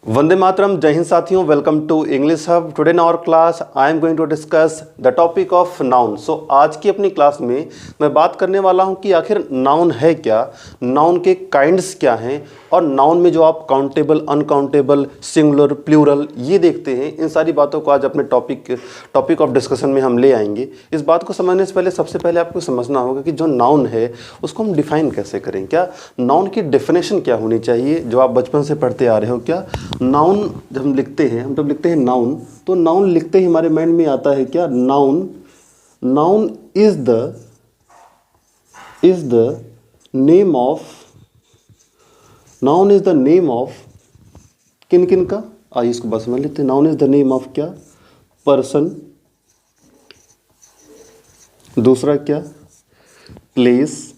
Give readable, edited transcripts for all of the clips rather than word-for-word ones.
Vande Mataram, Jai Hind साथियों, welcome to English Hub. Today in our class I am going to discuss the topic of noun. So आज की अपनी class में मैं बात करने वाला हूँ कि आखिर नाउन है क्या, नाउन के काइंड्स क्या हैं और नाउन में जो आप काउंटेबल, अनकाउंटेबल, सिंगुलर, प्लूरल ये देखते हैं, इन सारी बातों को आज अपने टॉपिक ऑफ डिस्कशन में हम ले आएंगे। इस बात को समझने से पहले सबसे पहले आपको समझना होगा कि जो नाउन है उसको हम डिफाइन कैसे करें, क्या नाउन की डेफिनेशन क्या होनी चाहिए, जो आप बचपन से पढ़ते आ रहे हो। क्या नाउन जब हम लिखते हैं, हम जब लिखते हैं नाउन, तो नाउन लिखते ही हमारे माइंड में आता है क्या, noun is the name of kin किन का, आइए इसको बस समझ लेते हैं। Noun is the name of क्या, पर्सन, दूसरा क्या, प्लेस,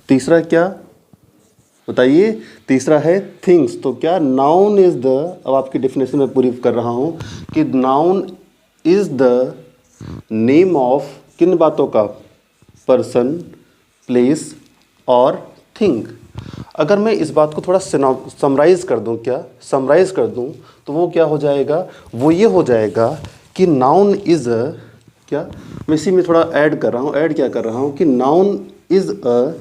तीसरा क्या बताइए, तीसरा है थिंग्स। तो क्या नाउन इज द, अब आपकी डेफिनेशन में पूरी कर रहा हूं कि noun is the name of kin बातों का, पर्सन, प्लेस और थिंग। अगर मैं इस बात को थोड़ा समराइज कर दूं, क्या समराइज कर दूं, तो वो क्या हो जाएगा, वो ये हो जाएगा कि नाउन इज अ, क्या मैं इसी में थोड़ा ऐड कर रहा हूं, ऐड क्या कर रहा हूं कि noun is a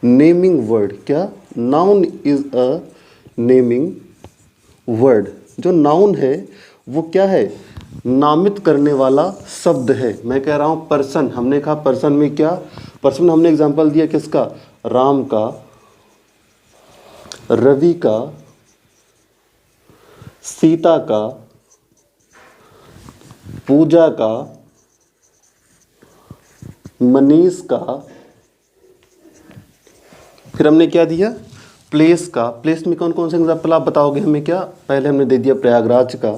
naming word. क्या noun is a naming word. जो नाउन है वो क्या है, नामित करने वाला शब्द है। मैं कह रहा हूं पर्सन, हमने कहा पर्सन में क्या, पर्सन में हमने एग्जांपल दिया किसका, राम का, रवि का, सीता का, पूजा का, मनीष का। फिर हमने क्या दिया, प्लेस का। प्लेस में कौन कौन से एग्जाम्पल आप बताओगे हमें, क्या पहले हमने दे दिया प्रयागराज का,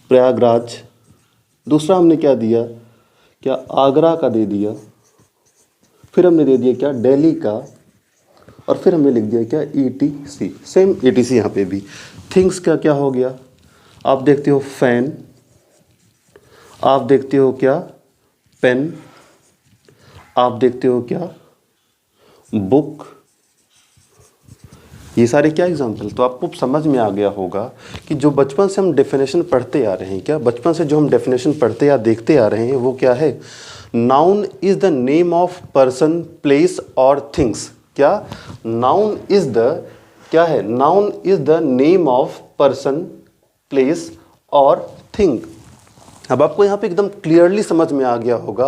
प्रयागराज। दूसरा हमने क्या दिया, क्या आगरा का दे दिया। फिर हमने दे दिया क्या, दिल्ली का। और फिर हमने लिख दिया क्या, ETC। सेम ETC यहाँ पे भी। थिंग्स का क्या हो गया, आप देखते हो फैन, आप देखते हो क्या, पेन, आप देखते हो क्या, बुक। ये सारे क्या एग्जाम्पल, तो आपको समझ में आ गया होगा कि जो बचपन से हम डेफिनेशन पढ़ते आ रहे हैं, क्या बचपन से जो हम डेफिनेशन पढ़ते या देखते आ रहे हैं वो क्या है, noun is the name of person, place और थिंग्स। क्या नाउन इज द, क्या है, noun is the name of person, place और थिंग। अब आपको यहाँ पे एकदम क्लियरली समझ में आ गया होगा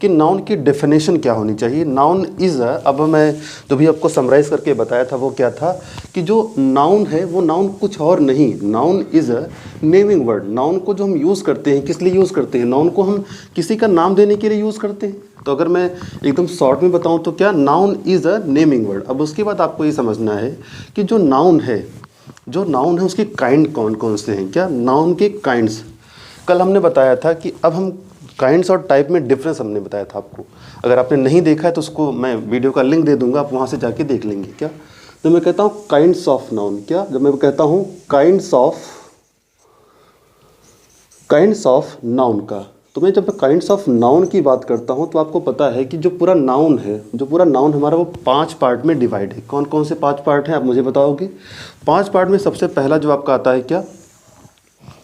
कि नाउन की डेफिनेशन क्या होनी चाहिए। नाउन इज़ अ, अब मैं जो भी आपको समराइज़ करके बताया था वो क्या था कि जो नाउन है वो नाउन कुछ और नहीं, noun is a naming word. Noun को जो हम यूज़ करते हैं, किस लिए यूज़ करते हैं, नाउन को हम किसी का नाम देने के लिए यूज़ करते हैं। तो अगर मैं एकदम शॉर्ट में बताऊँ तो क्या, noun is a naming word. अब उसके बाद आपको ये समझना है कि जो नाउन है उसके काइंड कौन कौन से हैं। क्या नाउन के काइंड्स, कल हमने बताया था कि अब हम काइंड्स और टाइप में डिफरेंस हमने बताया था आपको। अगर आपने नहीं देखा है तो उसको मैं वीडियो का लिंक दे दूंगा, आप वहाँ से जाके देख लेंगे। क्या जब मैं कहता हूँ काइंड्स ऑफ नाउन, क्या जब मैं कहता हूँ काइंड्स ऑफ नाउन का, तो मैं जब काइंड्स ऑफ नाउन की बात करता हूँ तो आपको पता है कि जो पूरा नाउन हमारा वो 5 पार्ट में डिवाइड है। कौन कौन से 5 पार्ट हैं आप मुझे बताओगे। 5 पार्ट में सबसे पहला जो आपका आता है, क्या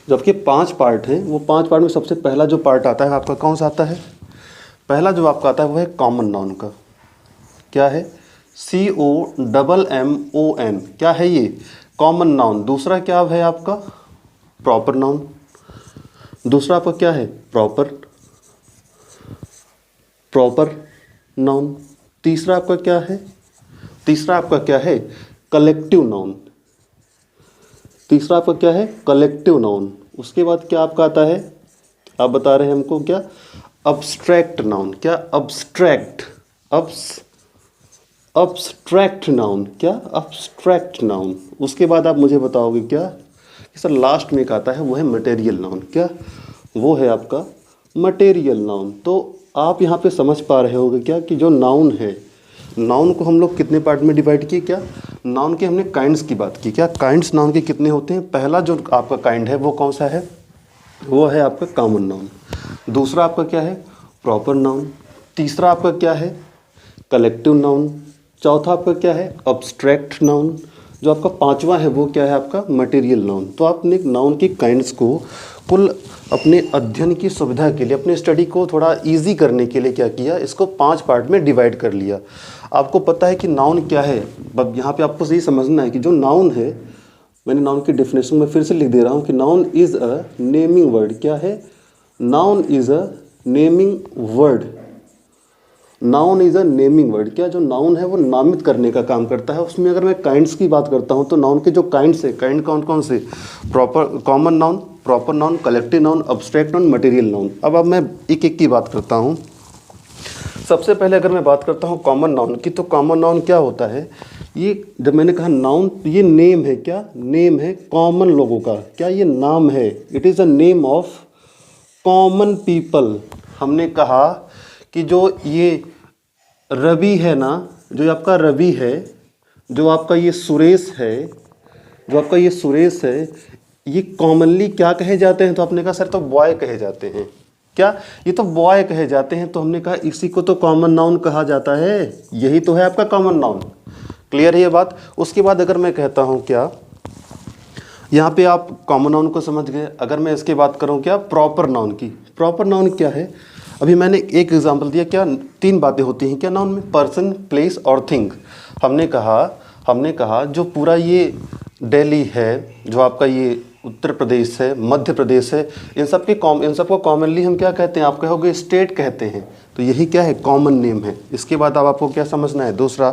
जबकि 5 पार्ट हैं, वो 5 पार्ट में सबसे पहला जो पार्ट आता है आपका कौन सा आता है, पहला जो आपका आता है वो है कॉमन नाउन का। क्या है, COMMON, क्या है ये, कॉमन नाउन। दूसरा क्या है आपका, प्रॉपर नाउन। दूसरा आपका क्या है, प्रॉपर नाउन। तीसरा आपका क्या है, कलेक्टिव नाउन। तीसरा आपका क्या है, कलेक्टिव नाउन। उसके बाद क्या आपका आता है, आप बता रहे हैं हमको क्या, अब्स्ट्रैक्ट नाउन। क्या अब्स्ट्रैक्ट नाउन, क्या अब्स्ट्रैक्ट नाउन। उसके बाद आप मुझे बताओगे क्या कि सर लास्ट में एक आता है वो है मटेरियल नाउन। क्या वो है आपका मटेरियल नाउन। तो आप यहाँ पे समझ पा रहे होगे क्या कि जो नाउन है, नाउन को हम लोग कितने पार्ट में डिवाइड किए। क्या नाउन के हमने काइंड्स की बात की। क्या काइंड्स नाउन के कितने होते हैं। पहला जो आपका काइंड है वो कौन सा है, वो है आपका कॉमन नाउन। दूसरा आपका क्या है, प्रॉपर नाउन। तीसरा आपका क्या है, कलेक्टिव नाउन। चौथा आपका क्या है, अब्स्ट्रैक्ट नाउन। जो आपका पांचवा है वो क्या है आपका, मटेरियल नाउन। तो आपने एक नाउन की काइंड्स को कुल अपने अध्ययन की सुविधा के लिए, अपने स्टडी को थोड़ा इजी करने के लिए क्या किया, इसको 5 पार्ट में डिवाइड कर लिया। आपको पता है कि नाउन क्या है, अब यहाँ पे आपको सही समझना है कि जो नाउन है, मैंने नाउन की डेफिनेशन में फिर से लिख दे रहा हूँ कि noun is a naming word. क्या है, noun is a naming word. Noun is a naming word. क्या, जो नाउन है वो नामित करने का काम करता है। उसमें अगर मैं काइंड्स की बात करता हूँ तो नाउन के जो काइंड्स है, काइंड कौन कौन से, proper common noun, proper noun, collective noun, abstract noun, material noun. अब मैं एक एक की बात करता हूँ। सबसे पहले अगर मैं बात करता हूँ कॉमन नाउन की, तो कॉमन नाउन क्या होता है, ये जब मैंने कहा नाउन, ये नेम है। क्या, नेम है कॉमन लोगों का। क्या, ये नाम है, it is a name of common people. हमने कहा कि जो ये रवि है ना, जो आपका रवि है, जो आपका ये सुरेश है, जो आपका ये सुरेश है, ये कॉमनली क्या कहे जाते हैं, तो आपने कहा सर तो बॉय कहे जाते हैं। क्या, ये तो बॉय कहे जाते हैं। तो हमने कहा इसी को तो कॉमन नाउन कहा जाता है, यही तो है आपका कॉमन नाउन। क्लियर है ये बात। उसके बाद अगर मैं कहता हूँ क्या, यहाँ पे आप कॉमन नाउन को समझ गए। अगर मैं इसकी बात करूँ क्या, प्रॉपर नाउन की। प्रॉपर नाउन क्या है, अभी मैंने एक एग्जांपल दिया। क्या, 3 बातें होती हैं क्या नाउन में, पर्सन, प्लेस और थिंग। हमने कहा जो पूरा ये दिल्ली है, जो आपका ये उत्तर प्रदेश है, मध्य प्रदेश है, इन सबको कॉमनली हम क्या कहते हैं, आप कहोगे स्टेट कहते हैं। तो यही क्या है, कॉमन नेम है। इसके बाद अब आपको क्या समझना है, दूसरा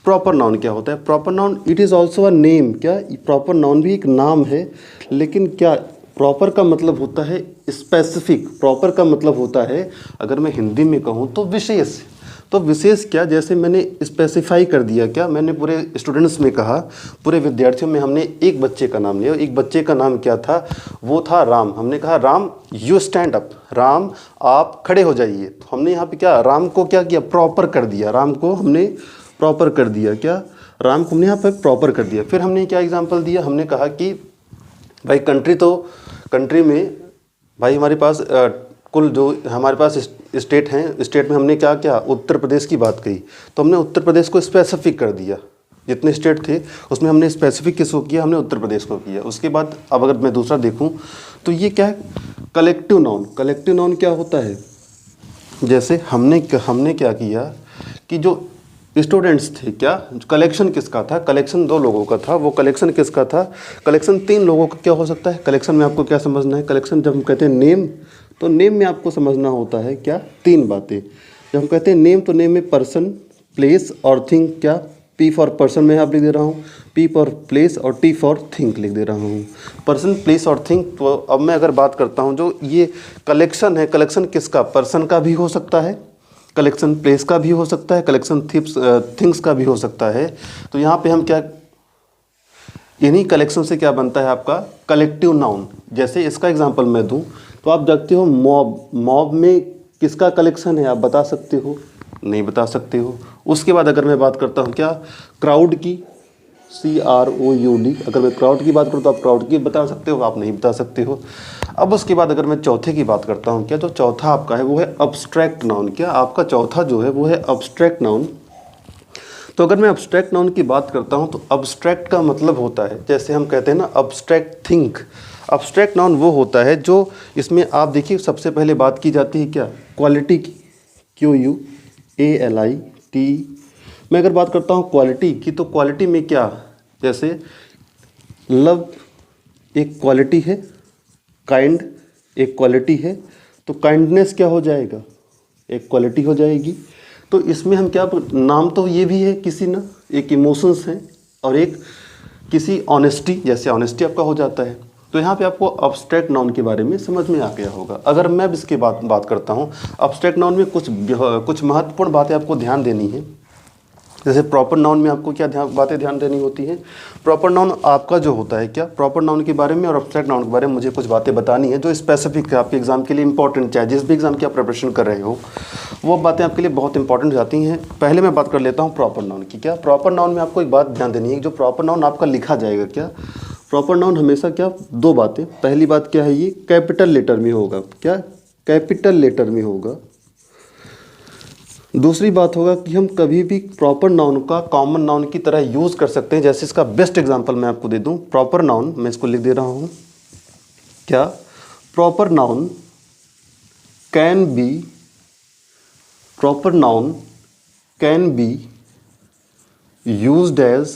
प्रॉपर नाउन क्या होता है। Proper noun it is also a name. क्या, प्रॉपर नाउन भी एक नाम है, लेकिन क्या, प्रॉपर का मतलब होता है स्पेसिफिक। प्रॉपर का मतलब होता है, अगर मैं हिंदी में कहूँ तो विशेष। तो विशेष क्या, जैसे मैंने स्पेसिफाई कर दिया। क्या, मैंने पूरे स्टूडेंट्स में कहा, पूरे विद्यार्थियों में हमने एक बच्चे का नाम लिया। एक बच्चे का नाम क्या था, वो था राम। हमने कहा Ram you stand up, Ram आप खड़े हो जाइए। तो हमने यहाँ पे क्या, राम को क्या किया, प्रॉपर कर दिया। राम को हमने प्रॉपर कर दिया। क्या, राम को हमने यहाँ पर प्रॉपर कर दिया। फिर हमने क्या एग्जाम्पल दिया, हमने कहा कि भाई कंट्री में भाई हमारे पास कुल जो हमारे पास स्टेट हैं, स्टेट में हमने क्या क्या, उत्तर प्रदेश की बात कही। तो हमने उत्तर प्रदेश को स्पेसिफिक कर दिया। जितने स्टेट थे उसमें हमने स्पेसिफिक किसको किया, हमने उत्तर प्रदेश को किया। उसके बाद अब अगर मैं दूसरा देखूं तो ये क्या है, कलेक्टिव नाउन। कलेक्टिव नाउन क्या होता है, जैसे हमने क्या किया कि जो स्टूडेंट्स थे, क्या कलेक्शन किसका था, कलेक्शन 2 लोगों का था। वो कलेक्शन किसका था, कलेक्शन 3 लोगों का क्या हो सकता है। कलेक्शन में आपको क्या समझना है, कलेक्शन जब हम कहते हैं नेम, तो नेम में आपको समझना होता है क्या, 3 बातें। जब हम कहते हैं नेम, तो नेम में पर्सन, प्लेस और थिंग। क्या, पी फॉर पर्सन में आप लिख दे रहा हूँ, पी फॉर प्लेस और टी फॉर थिंग लिख दे रहा हूँ। पर्सन, प्लेस और थिंग। तो अब मैं अगर बात करता हूँ, जो ये कलेक्शन है, कलेक्शन किसका, पर्सन का भी हो सकता है, कलेक्शन प्लेस का भी हो सकता है, कलेक्शन थिंग्स का भी हो सकता है। तो यहाँ पे हम क्या, इन्हीं कलेक्शन से क्या बनता है आपका कलेक्टिव नाउन। जैसे इसका एग्जांपल मैं दूं तो आप देखते हो मॉब, मॉब में किसका कलेक्शन है, आप बता सकते हो, नहीं बता सकते हो। उसके बाद अगर मैं बात करता हूँ क्या, क्राउड की, CROUD। अगर मैं क्राउड की बात करूँ तो आप क्राउड की बता सकते हो, आप नहीं बता सकते हो। अब उसके बाद अगर मैं चौथे की बात करता हूँ क्या, जो चौथा आपका है वो है अब्स्ट्रैक्ट नाउन। क्या, आपका चौथा जो है वो है अब्स्ट्रैक्ट नाउन। तो अगर मैं अब्स्ट्रैक्ट नाउन की बात करता हूँ तो अब्स्ट्रैक्ट का मतलब होता है, जैसे हम कहते हैं ना अब्स्ट्रैक्ट थिंक। अब्स्ट्रैक्ट नाउन वो होता है जो, इसमें आप देखिए सबसे पहले बात की जाती है क्या, क्वालिटी की, QUALIT। मैं अगर बात करता हूँ क्वालिटी की, तो क्वालिटी में क्या, जैसे लव एक क्वालिटी है, काइंड एक क्वालिटी है, तो काइंडनेस क्या हो जाएगा, एक क्वालिटी हो जाएगी। तो इसमें हम क्या, नाम तो ये भी है किसी ना, एक इमोशंस हैं और एक किसी ऑनेस्टी, जैसे ऑनेस्टी आपका हो जाता है। तो यहाँ पे आपको अब्स्ट्रैक्ट नाउन के बारे में समझ में आ गया होगा। अगर मैं अब इसके बात करता हूँ, अब्स्ट्रैक्ट नाउन में कुछ महत्वपूर्ण बातें आपको ध्यान देनी है। जैसे प्रॉपर नाउन में आपको क्या बातें ध्यान देनी होती हैं। प्रॉपर नाउन आपका जो होता है क्या, प्रॉपर नाउन के बारे में और अब्स्ट्रैक्ट नाउन के बारे में मुझे कुछ बातें बतानी है जो स्पेसिफिक है, आपके एग्जाम के लिए इंपॉर्टेंट, चाहे जिस भी एग्जाम की आप प्रिपरेशन कर रहे हो वो बातें आपके लिए बहुत इंपॉर्टेंट जाती हैं। पहले मैं बात कर लेता हूँ प्रॉपर नाउन की। क्या, प्रॉपर नाउन में आपको एक बात ध्यान देनी है, जो प्रॉपर नाउन आपका लिखा जाएगा, क्या प्रॉपर नाउन हमेशा क्या, 2 बातें। पहली बात क्या है, ये कैपिटल लेटर में होगा। क्या, कैपिटल लेटर में होगा। दूसरी बात होगा कि हम कभी भी प्रॉपर नाउन का कॉमन नाउन की तरह यूज़ कर सकते हैं। जैसे इसका बेस्ट एग्जांपल मैं आपको दे दूं, प्रॉपर नाउन, मैं इसको लिख दे रहा हूं, क्या proper noun can be, proper noun can be used as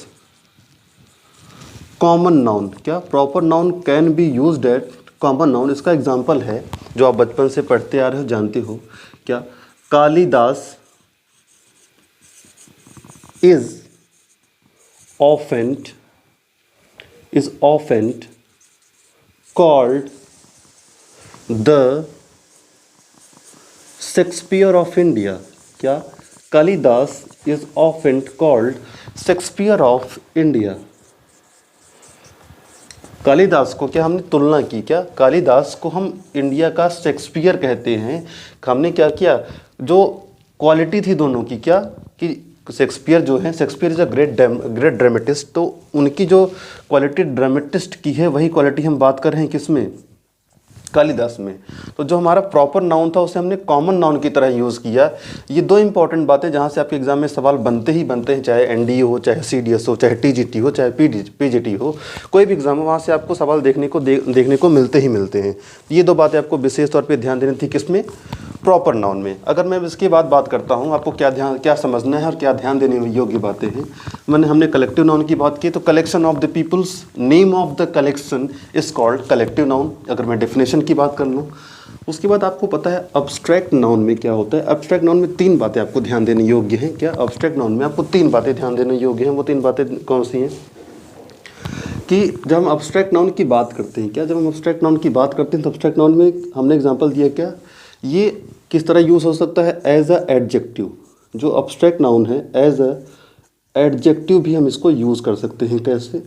common noun. क्या proper noun can be used as common noun. इसका एग्जांपल है जो आप बचपन से पढ़ते आ रहे हो, जानते हो, क्या Kalidas is often called the Shakespeare of India. क्या Kalidas is often called Shakespeare of India. Kalidas को क्या हमने तुलना की, क्या कालिदास को हम इंडिया का शेक्सपियर कहते हैं। हमने क्या किया, जो क्वालिटी थी दोनों की, क्या कि शेक्सपियर जो है, Shakespeare is a great dramatist, तो उनकी जो क्वालिटी ड्रामेटिस्ट की है वही क्वालिटी हम बात कर रहे हैं किसमें, कालिदास में। तो जो हमारा प्रॉपर नाउन था उसे हमने कॉमन नाउन की तरह यूज़ किया। ये दो इंपॉर्टेंट बातें जहाँ से आपके एग्जाम में सवाल बनते ही बनते हैं, चाहे एनडीए हो, चाहे सीडीएस हो, चाहे टीजीटी हो, चाहे पीजीटी हो, कोई भी एग्जाम हो, वहाँ से आपको सवाल देखने को मिलते ही मिलते हैं। ये दो बातें आपको विशेष तौर पर ध्यान देनी थी किसमें, प्रॉपर नाउन में। अगर मैं इसके बाद बात करता हूँ, आपको क्या समझना है और क्या ध्यान देने योग्य बातें हैं। हमने कलेक्टिव नाउन की बात की, तो collection of the peoples, name of the collection is called collective noun. अगर मैं डेफिनेशन की बात कर लूँ, उसके बाद आपको पता है अब्स्ट्रैक्ट नाउन में क्या होता है। अब्स्ट्रैक्ट नाउन में तीन बातें आपको ध्यान देने योग्य हैं। क्या अब्स्ट्रैक्ट नाउन में आपको तीन बातें ध्यान देने योग्य हैं। वो तीन बातें कौन सी हैं कि जब हम अब्स्ट्रैक्ट नाउन की बात करते हैं, क्या जब हम अब्स्ट्रैक्ट नाउन की बात करते हैं तो अब्स्ट्रैक्ट नाउन में हमने एग्जांपल दिया, क्या ये किस तरह यूज़ हो सकता है, एज अ एडजेक्टिव। जो अब्स्ट्रैक्ट नाउन है एज अ एडजेक्टिव भी हम इसको यूज़ कर सकते हैं। कैसे,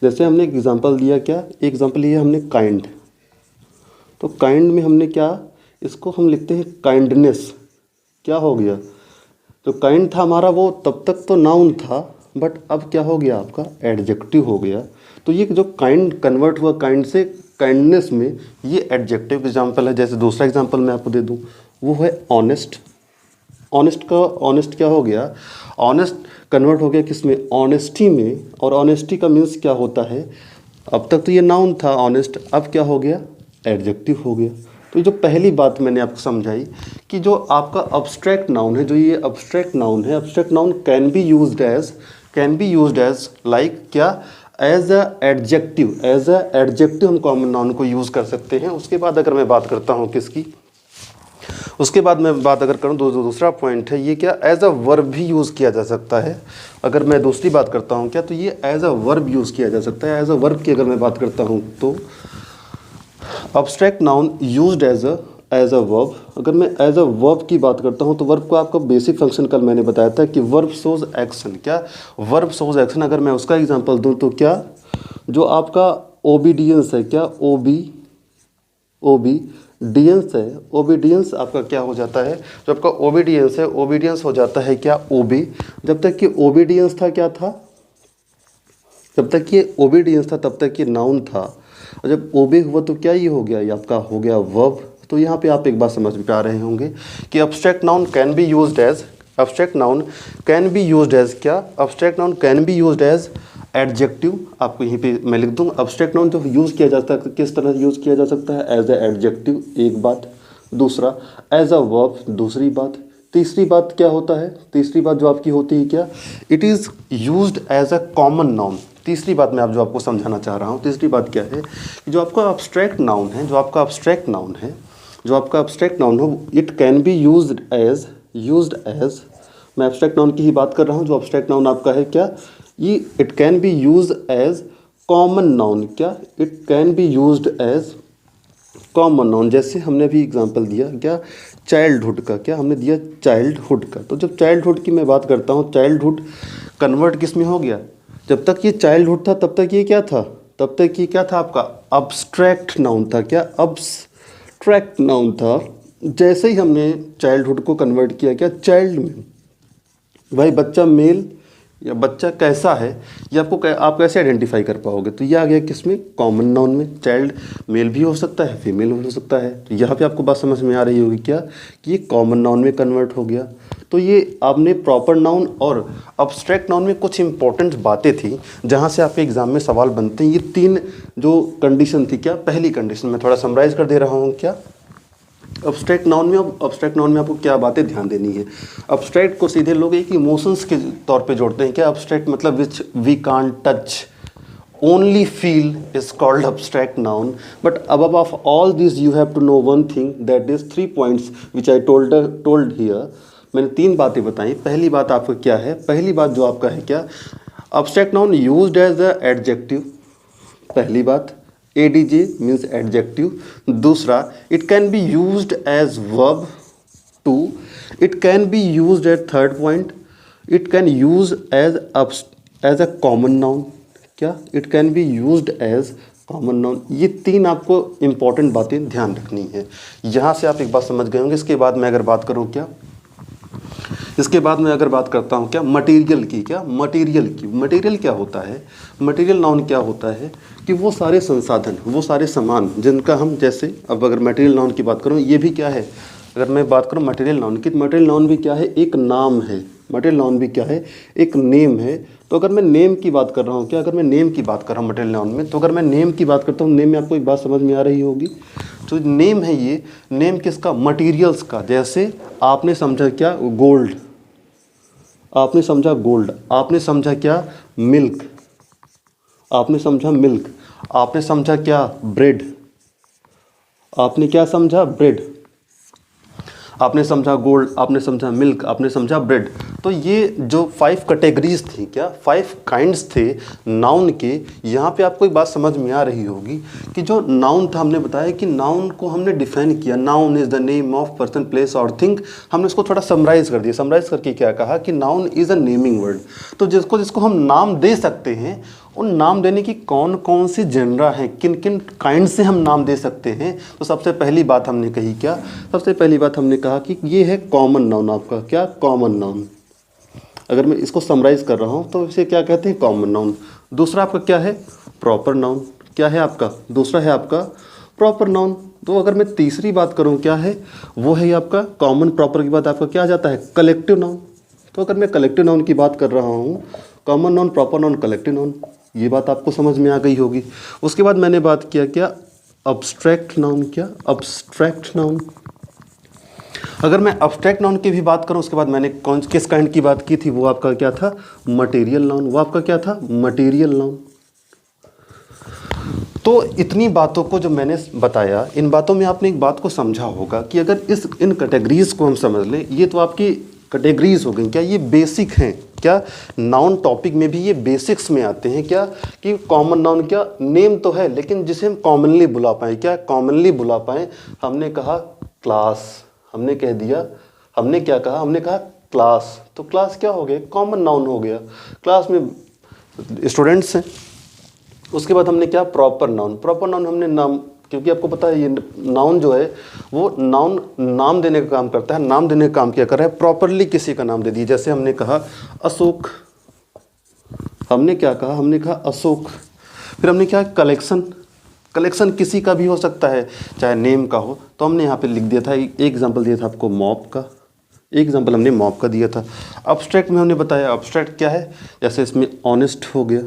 जैसे हमने एक एग्जांपल दिया, क्या एग्जांपल लिया हमने काइंड, तो काइंड में हमने क्या, इसको हम लिखते हैं काइंडनेस। क्या हो गया, तो काइंड था हमारा, वो तब तक तो नाउन था, बट अब क्या हो गया, आपका एडजेक्टिव हो गया। तो ये जो काइंड कन्वर्ट हुआ काइंड से काइंडनेस में, ये एडजेक्टिव एग्जांपल है। जैसे दूसरा एग्जांपल मैं आपको दे दूं, वो है ऑनेस्ट। ऑनेस्ट क्या हो गया, ऑनेस्ट कन्वर्ट हो गया किस में, ऑनेस्टी में। और ऑनेस्टी का मीन्स क्या होता है, अब तक तो ये नाउन था ऑनेस्ट, अब क्या हो गया, एडजेक्टिव हो गया। तो जो पहली बात मैंने आपको समझाई कि जो आपका अब्स्ट्रैक्ट नाउन है, जो ये अब्स्ट्रैक्ट नाउन है, abstract noun can be used as like क्या, एज अ एडजेक्टिव हम कॉमन नाउन को यूज़ कर सकते हैं। उसके बाद अगर मैं बात करता हूँ किसकी, उसके बाद मैं बात अगर करूँ दूसरा पॉइंट है, ये क्या एज अ वर्ब भी यूज़ किया जा सकता है। अगर मैं दूसरी बात करता हूँ, क्या तो ये एज अ वर्ब यूज़ किया जा सकता है। एज अ वर्ब की अगर मैं बात करता हूँ तो abstract noun used as a verb. अगर मैं एज अ वर्ब की बात करता हूँ तो वर्ब को आपका बेसिक फंक्शन कल मैंने बताया था कि वर्ब शोज एक्शन। क्या वर्ब शोज एक्शन, अगर मैं उसका एग्जांपल दूँ तो क्या, जो आपका ओबीडियंस है, क्या ओबीडियंस है, ओबीडियंस आपका क्या हो जाता है, जो आपका ओबीडियंस है, ओबीडियंस हो जाता है क्या, ओबी। जब तक कि ओबीडियंस था, क्या था, जब तक ये ओबीडियंस था तब तक ये नाउन था, और जब ओबे हुआ तो क्या ये हो गया, ये आपका हो गया वर्ब। तो यहाँ पे आप एक बात समझ पा रहे होंगे कि abstract noun can be used as क्या, abstract noun can be used as adjective. आपको यहीं पे मैं लिख दूँ, अब्स्ट्रैक्ट नाउन जो यूज़ किया जाता है किस तरह यूज़ किया जा सकता है, एज ए एडजेक्टिव, एक बात। दूसरा एज अ वर्ब, दूसरी बात। तीसरी बात क्या होता है, तीसरी बात जो आपकी होती है क्या, it is used as a common noun. तीसरी बात मैं जो आपको समझाना चाह रहा हूँ, तीसरी बात क्या है, जो आपका अब्स्ट्रैक्ट नाउन है, जो आपका अब्स्ट्रैक्ट नाउन हो, it can be used as मैं अब्स्ट्रैक्ट नाउन की ही बात कर रहा हूँ। जो अब्स्ट्रैक्ट नाउन आपका है क्या, ये it can be used as common noun. क्या it can be used as common noun. जैसे हमने अभी एग्जांपल दिया क्या, चाइल्डहुड का, क्या हमने दिया चाइल्डहुड का। तो जब चाइल्डहुड की मैं बात करता हूँ, चाइल्डहुड कन्वर्ट किस में हो गया, जब तक ये चाइल्डहुड था तब तक ये क्या था, आपका अब्स्ट्रैक्ट नाउन था। क्या अब्स्ट्रैक्ट नाउन था। जैसे ही हमने चाइल्डहुड को कन्वर्ट किया क्या चाइल्ड में, भाई बच्चा मेल या बच्चा कैसा है, ये आप कैसे आइडेंटिफाई कर पाओगे? तो ये आ गया किसमें? कॉमन नाउन में। चाइल्ड मेल भी हो सकता है, फीमेल हो सकता है। तो यहाँ पे आपको बात समझ में आ रही होगी क्या कि ये कॉमन नाउन में कन्वर्ट हो गया। तो ये आपने प्रॉपर नाउन और अब्स्ट्रैक्ट नाउन में कुछ इंपॉर्टेंट बातें थी जहाँ से आपके एग्जाम में सवाल बनते हैं। ये 3 जो कंडीशन थी, क्या पहली कंडीशन मैं थोड़ा समराइज कर दे रहा हूँ, क्या अब्स्ट्रैक्ट नाउन में आपको क्या बातें ध्यान देनी है। अब्स्ट्रैक्ट को सीधे लोग एक इमोशंस के तौर पे जोड़ते हैं। क्या अब्स्ट्रैक्ट मतलब which we can't touch, only feel is called abstract noun. But above of all this you have to know one thing, that is 3 points which I told here. मैंने 3 बातें बताई। पहली बात आपको क्या है? पहली बात जो आपका है क्या, abstract noun used as a adjective, पहली बात। ADJ means adjective. दूसरा, it can be used as verb. 2, it can be used at third point, it can use as a common noun. क्या? It can be used as common noun. ये 3 आपको important बातें ध्यान रखनी है। यहाँ से आप एक बात समझ गए होंगे। इसके बाद मैं अगर बात करूँ क्या, इसके बाद मैं अगर बात करता हूँ क्या मटेरियल की, क्या मटेरियल क्या होता है? मटेरियल नाउन क्या होता है कि वो सारे संसाधन, वो सारे सामान जिनका हम, जैसे अब अगर मटेरियल नाउन की बात करूँ, ये भी क्या है, अगर मैं बात करूँ मटेरियल नाउन की, मटेरियल नाउन भी क्या है? एक नाम है। मटेरियल नाउन भी क्या है? एक नेम है। तो अगर मैं नेम की बात कर रहा हूँ क्या, अगर मैं नेम की बात कर रहा हूँ मटेरियल नाउन में, तो अगर मैं नेम की बात करता हूँ, नेम में आपको एक बात समझ में आ रही होगी। तो नेम है ये, नेम किसका? मटीरियल्स का। जैसे आपने समझा क्या गोल्ड, आपने समझा गोल्ड, आपने समझा क्या मिल्क, आपने समझा मिल्क, आपने समझा क्या ब्रेड, आपने क्या समझा ब्रेड, आपने समझा गोल्ड, आपने समझा मिल्क, आपने समझा ब्रेड। तो ये जो 5 कैटेगरीज थी, क्या 5 काइंड्स थे नाउन के। यहाँ पे आपको एक बात समझ में आ रही होगी कि जो नाउन था, हमने बताया कि नाउन को हमने डिफाइन किया, noun is the name of person, place और थिंग। हमने इसको थोड़ा समराइज़ कर दिया। समराइज़ करके क्या कहा कि noun is a naming word. तो जिसको हम नाम दे सकते हैं, उन नाम देने की कौन कौन सी जनरा हैं, किन किन काइंड से हम नाम दे सकते हैं। तो सबसे पहली बात हमने कही क्या, सबसे पहली बात हमने कहा कि ये है कॉमन नाउन। आपका क्या कॉमन नाउन, अगर मैं इसको समराइज़ कर रहा हूँ तो इसे क्या कहते हैं? Common noun. दूसरा आपका क्या है? Proper noun. क्या है आपका? दूसरा है आपका प्रॉपर नाउन। तो अगर मैं तीसरी बात करूँ क्या है, वो है आपका कॉमन प्रॉपर के बाद आपका क्या आ जाता है? Collective noun. तो अगर मैं कलेक्टिव नाउन की बात कर रहा हूँ, common noun, proper noun, collective noun, ये बात आपको समझ में आ गई होगी। उसके बाद मैंने बात किया क्या अब्स्ट्रैक्ट नाउन। क्या अब्स्ट्रैक्ट नाउन। अगर मैं अब्स्ट्रैक्ट नाउन की भी बात करूं, उसके बाद मैंने किस काइंड की बात की थी, वो आपका क्या था? Material noun. वो आपका क्या था? Material noun. तो इतनी बातों को जो मैंने बताया, इन बातों में आपने एक बात को समझा होगा कि अगर इन कैटेगरीज को हम समझ लें, ये तो आपकी कैटेगरीज हो गई। क्या ये बेसिक हैं? क्या नाउन टॉपिक में भी ये बेसिक्स में आते हैं क्या कि कॉमन नाउन क्या नेम तो है, लेकिन जिसे हम कॉमनली बुला पाएँ, क्या कॉमनली बुला पाएँ। हमने कहा क्लास, हमने कह दिया, हमने क्या कहा? हमने कहा क्लास। तो क्लास क्या हो गया? कॉमन नाउन हो गया। क्लास में स्टूडेंट्स हैं। उसके बाद हमने क्या? Proper noun. प्रॉपर नाउन हमने नाम, क्योंकि आपको पता है ये नाउन जो है वो नाउन नाम देने का काम करता है। नाम देने का काम क्या कर रहा है? प्रॉपरली किसी का नाम दे दिया। जैसे हमने कहा अशोक, हमने क्या कहा? हमने कहा अशोक। फिर हमने क्या? कलेक्शन। कलेक्शन किसी का भी हो सकता है, चाहे नेम का हो। तो हमने यहाँ पे लिख दिया था, एक एग्जांपल दिया था आपको मॉप का, एक एग्जांपल हमने मॉप का दिया था। अब्स्ट्रैक्ट में हमने बताया अब्स्ट्रैक्ट क्या है, जैसे इसमें ऑनेस्ट हो गया,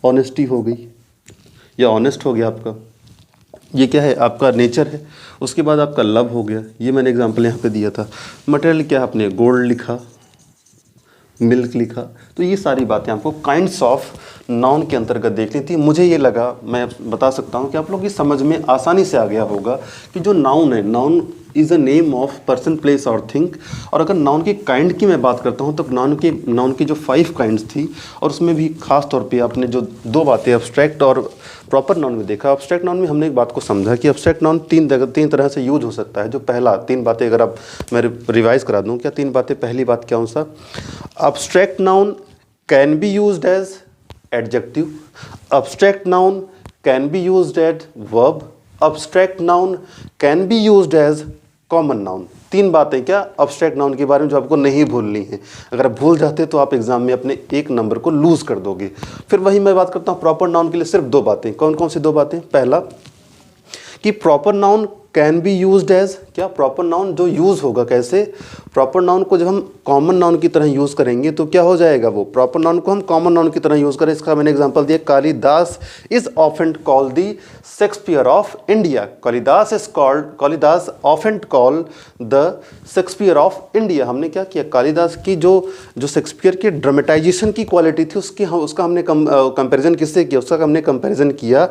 ऑनेस्टी हो गई, या ऑनेस्ट हो गया आपका, ये क्या है? आपका नेचर है। उसके बाद आपका लव हो गया, ये मैंने एग्जांपल यहाँ पे दिया था। मटेरियल क्या है? आपने गोल्ड लिखा, मिल्क लिखा। तो ये सारी बातें आपको काइंड्स ऑफ नाउन के अंतर्गत देखनी थी। मुझे ये लगा, मैं बता सकता हूँ कि आप लोग की समझ में आसानी से आ गया होगा कि जो नाउन है, noun is a name of person, place और थिंग। और अगर नाउन के काइंड की मैं बात करता हूँ तो नाउन की जो 5 काइंड्स थी, और उसमें भी खास तौर पे आपने जो 2 बातें अब्स्ट्रैक्ट और प्रॉपर नाउन में देखा। अब्स्ट्रैक्ट नाउन में हमने एक बात को समझा कि अब्स्ट्रैक्ट नाउन 3 तरह से यूज हो सकता है। जो पहला 3 बातें अगर आप मैं रिवाइज करा दूँ, क्या 3 बातें? पहली बात क्या सा, abstract noun can be used as adjective, abstract noun can be used as verb, abstract noun can be used as common noun. तीन बातें क्या अब्स्ट्रैक्ट नाउन के बारे में जो आपको नहीं भूलनी है। अगर आप भूल जाते तो आप एग्जाम में अपने एक नंबर को लूज कर दोगे। फिर वही मैं बात करता हूँ प्रॉपर नाउन के लिए सिर्फ दो बातें। कौन कौन सी दो बातें? पहला कि proper noun can be used as, क्या प्रॉपर नाउन जो यूज़ होगा कैसे, प्रॉपर नाउन को जब हम कॉमन नाउन की तरह यूज़ करेंगे तो क्या हो जाएगा, वो प्रॉपर नाउन को हम कॉमन नाउन की तरह यूज़ करें। इसका मैंने एग्जांपल दिया, Kalidas is often called the Shakespeare of India. Kalidas often call the Shakespeare of India. हमने क्या किया, कालिदास की जो शेक्सपियर की ड्रामेटाइजेशन की क्वालिटी थी उसका हमने कंपेरिजन किससे किया, उसका हमने कंपेरिजन किया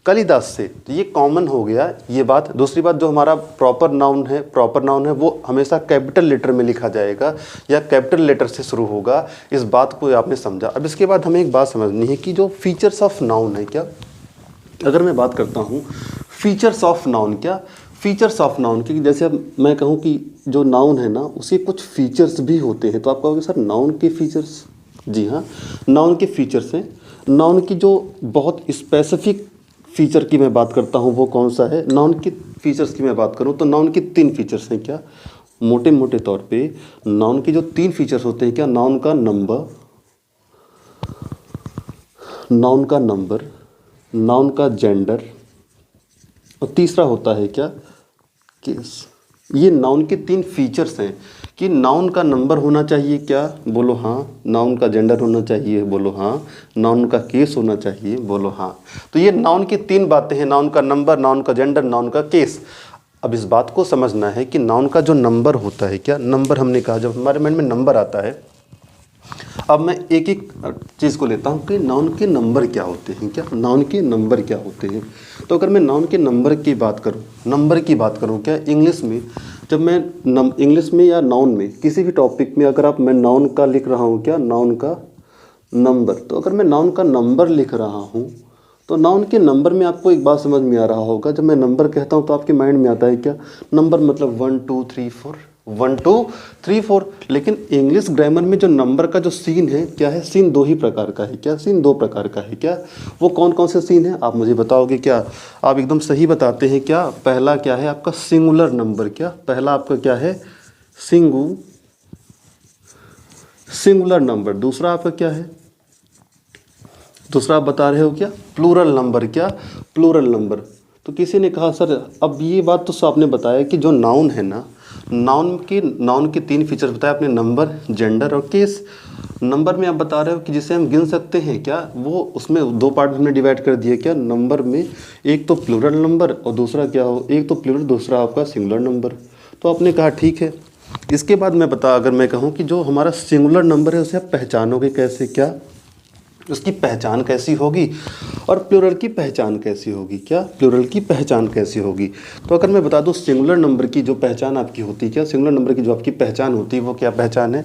कालिदास से। तो ये कॉमन हो गया ये बात। दूसरी बात, जो हमारा प्रॉपर नाउन है वो हमेशा कैपिटल लेटर में लिखा जाएगा या कैपिटल लेटर से शुरू होगा। इस बात को आपने समझा। अब इसके बाद हमें एक बात समझनी है कि जो फीचर्स ऑफ नाउन है, क्या अगर मैं बात करता हूँ फीचर्स ऑफ नाउन, क्या फीचर्स ऑफ नाउन की, जैसे अब मैं कहूँ कि जो नाउन है ना उसके कुछ फीचर्स भी होते हैं। तो आप कहोगे सर नाउन के फीचर्स? जी हाँ, नाउन के फीचर्स हैं। नाउन की जो बहुत स्पेसिफिक फीचर की मैं बात करता हूँ वो कौन सा है? नाउन की फीचर्स की मैं बात करूँ तो नाउन की तीन फीचर्स हैं। क्या मोटे मोटे तौर पे नाउन की जो तीन फीचर्स होते हैं, क्या नाउन का नंबर, नाउन का जेंडर और तीसरा होता है क्या केस। ये नाउन के तीन फीचर्स हैं कि नाउन का नंबर होना चाहिए, क्या बोलो हाँ, नाउन का जेंडर होना चाहिए, बोलो हाँ, नाउन का केस होना चाहिए, बोलो हाँ। तो ये नाउन की तीन बातें हैं, नाउन का नंबर, नाउन का जेंडर, नाउन का केस। अब इस बात को समझना है कि नाउन का जो नंबर होता है, क्या नंबर हमने कहा जब हमारे माइंड में नंबर आता है। अब मैं एक एक चीज़ को लेता हूँ कि नाउन के नंबर क्या होते हैं, क्या नाउन के नंबर क्या होते हैं। तो अगर मैं नाउन के नंबर की बात करूँ, क्या इंग्लिश में जब मैं इंग्लिश में या नाउन में किसी भी टॉपिक में अगर मैं नाउन का लिख रहा हूँ, क्या नाउन का नंबर, तो अगर मैं नाउन का नंबर लिख रहा हूँ तो नाउन के नंबर में आपको एक बात समझ में आ रहा होगा। जब मैं नंबर कहता हूँ तो आपके माइंड में आता है क्या नंबर, मतलब 1 2 3 4, 1 2 3 4। लेकिन इंग्लिश ग्रामर में जो नंबर का जो सीन है, क्या है, सीन दो ही प्रकार का है। क्या सीन दो प्रकार का है, क्या वो कौन कौन से सीन है आप मुझे बताओगे? क्या आप एकदम सही बताते हैं। क्या पहला क्या है आपका सिंगुलर नंबर, क्या पहला आपका क्या है सिंगुलर नंबर। दूसरा आपका क्या है, दूसरा आप बता रहे हो क्या प्लूरल नंबर, क्या प्लूरल नंबर। तो किसी ने कहा सर अब ये बात तो आपने बताया कि जो नाउन है ना, नाउन के तीन फीचर्स बताया आपने, नंबर, जेंडर और केस। नंबर में आप बता रहे हो कि जिसे हम गिन सकते हैं, क्या वो उसमें दो पार्ट हमने डिवाइड कर दिए। क्या नंबर में एक तो प्लूरल नंबर और दूसरा क्या हो, एक तो प्लूरल दूसरा आपका सिंगुलर नंबर। तो आपने कहा ठीक है। इसके बाद अगर मैं कहूँ कि जो हमारा सिंगुलर नंबर है उसे आप पहचानोगे कैसे, क्या उसकी पहचान कैसी होगी और प्लूरल की पहचान कैसी होगी, क्या प्लूरल की पहचान कैसी होगी। तो अगर मैं बता दूं सिंगुलर नंबर की जो पहचान आपकी होती है, क्या सिंगुलर नंबर की जो आपकी पहचान होती है वो क्या पहचान है?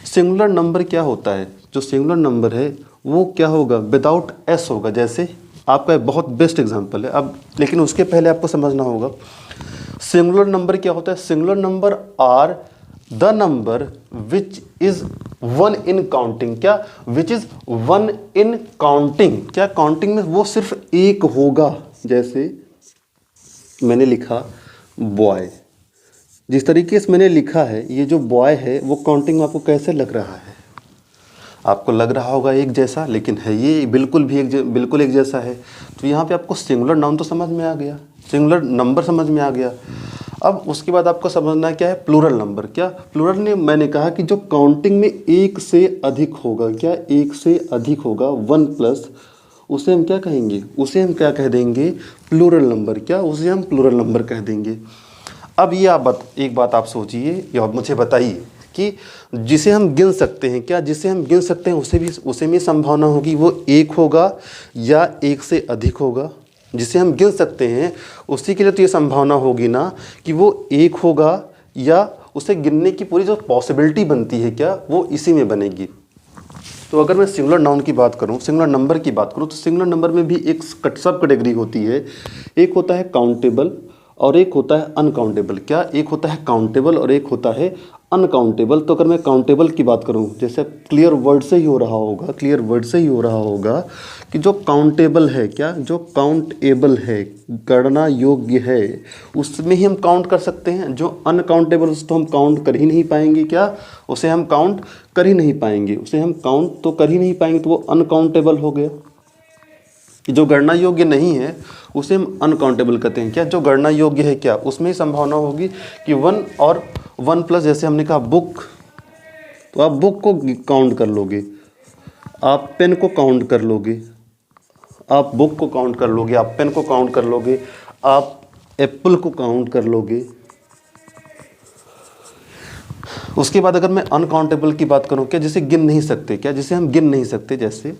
सिंगुलर नंबर क्या होता है, जो सिंगुलर नंबर है वो क्या होगा, विदाउट एस होगा। जैसे आपका बहुत बेस्ट एग्जाम्पल है अब, लेकिन उसके पहले आपको समझना होगा सिंगुलर नंबर क्या होता है। Singular number are the number which is one in counting, क्या which is one in counting, क्या काउंटिंग में वो सिर्फ एक होगा। जैसे मैंने लिखा बॉय, जिस तरीके से मैंने लिखा है ये जो बॉय है वो काउंटिंग में आपको कैसे लग रहा है? आपको लग रहा होगा एक जैसा, लेकिन है ये बिल्कुल एक जैसा है। तो यहाँ पे आपको सिंगुलर नाउन तो समझ में आ गया, सिंगुलर नंबर समझ में आ गया। अब उसके बाद आपको समझना क्या है प्लूरल नंबर। क्या प्लूरल ने मैंने कहा कि जो काउंटिंग में एक से अधिक होगा, क्या एक से अधिक होगा, 1+ उसे हम क्या कहेंगे, उसे हम क्या कह देंगे प्लूरल नंबर, क्या उसे हम प्लूरल नंबर कह देंगे। अब ये एक बात आप सोचिए या मुझे बताइए कि जिसे हम गिन सकते हैं, क्या जिसे हम गिन सकते हैं उसे भी संभावना होगी वो एक होगा या एक से अधिक होगा। जिसे हम गिन सकते हैं उसी के लिए तो ये संभावना होगी ना कि वो एक होगा या उसे गिनने की पूरी जो पॉसिबिलिटी बनती है क्या वो इसी में बनेगी। तो अगर मैं सिंगुलर नाउन की बात करूं, सिंगुलर नंबर की बात करूं, तो सिंगुलर नंबर में भी एक सब कैटेगरी होती है। एक होता है काउंटेबल और एक होता है अनकाउंटेबल। क्या, एक होता है काउंटेबल और एक होता है अनकाउंटेबल। तो अगर मैं काउंटेबल की बात करूं, जैसे क्लियर वर्ड से ही हो रहा होगा, क्लियर वर्ड से ही हो रहा होगा कि जो काउंटेबल है, क्या, जो काउंटेबल है, गणना योग्य है, उसमें ही हम काउंट कर सकते हैं। जो अनकाउंटेबल उस तो हम काउंट कर ही नहीं पाएंगे। क्या, उसे हम काउंट कर ही नहीं पाएंगे, उसे हम काउंट तो कर ही नहीं पाएंगे, तो वो अनकाउंटेबल हो गया। जो गणना योग्य नहीं है उसे हम अनकाउंटेबल कहते हैं। क्या, जो गणना योग्य है, क्या, उसमें ही संभावना होगी कि 1 और 1 प्लस, जैसे हमने कहा बुक, तो आप बुक को काउंट कर लोगे, आप पेन को काउंट कर लोगे, आप बुक को काउंट कर लोगे, आप पेन को काउंट कर लोगे, आप एप्पल को काउंट कर लोगे। उसके बाद अगर मैं अनकाउंटेबल की बात करूं, क्या, जिसे गिन नहीं सकते, क्या, जिसे हम गिन नहीं सकते, जैसे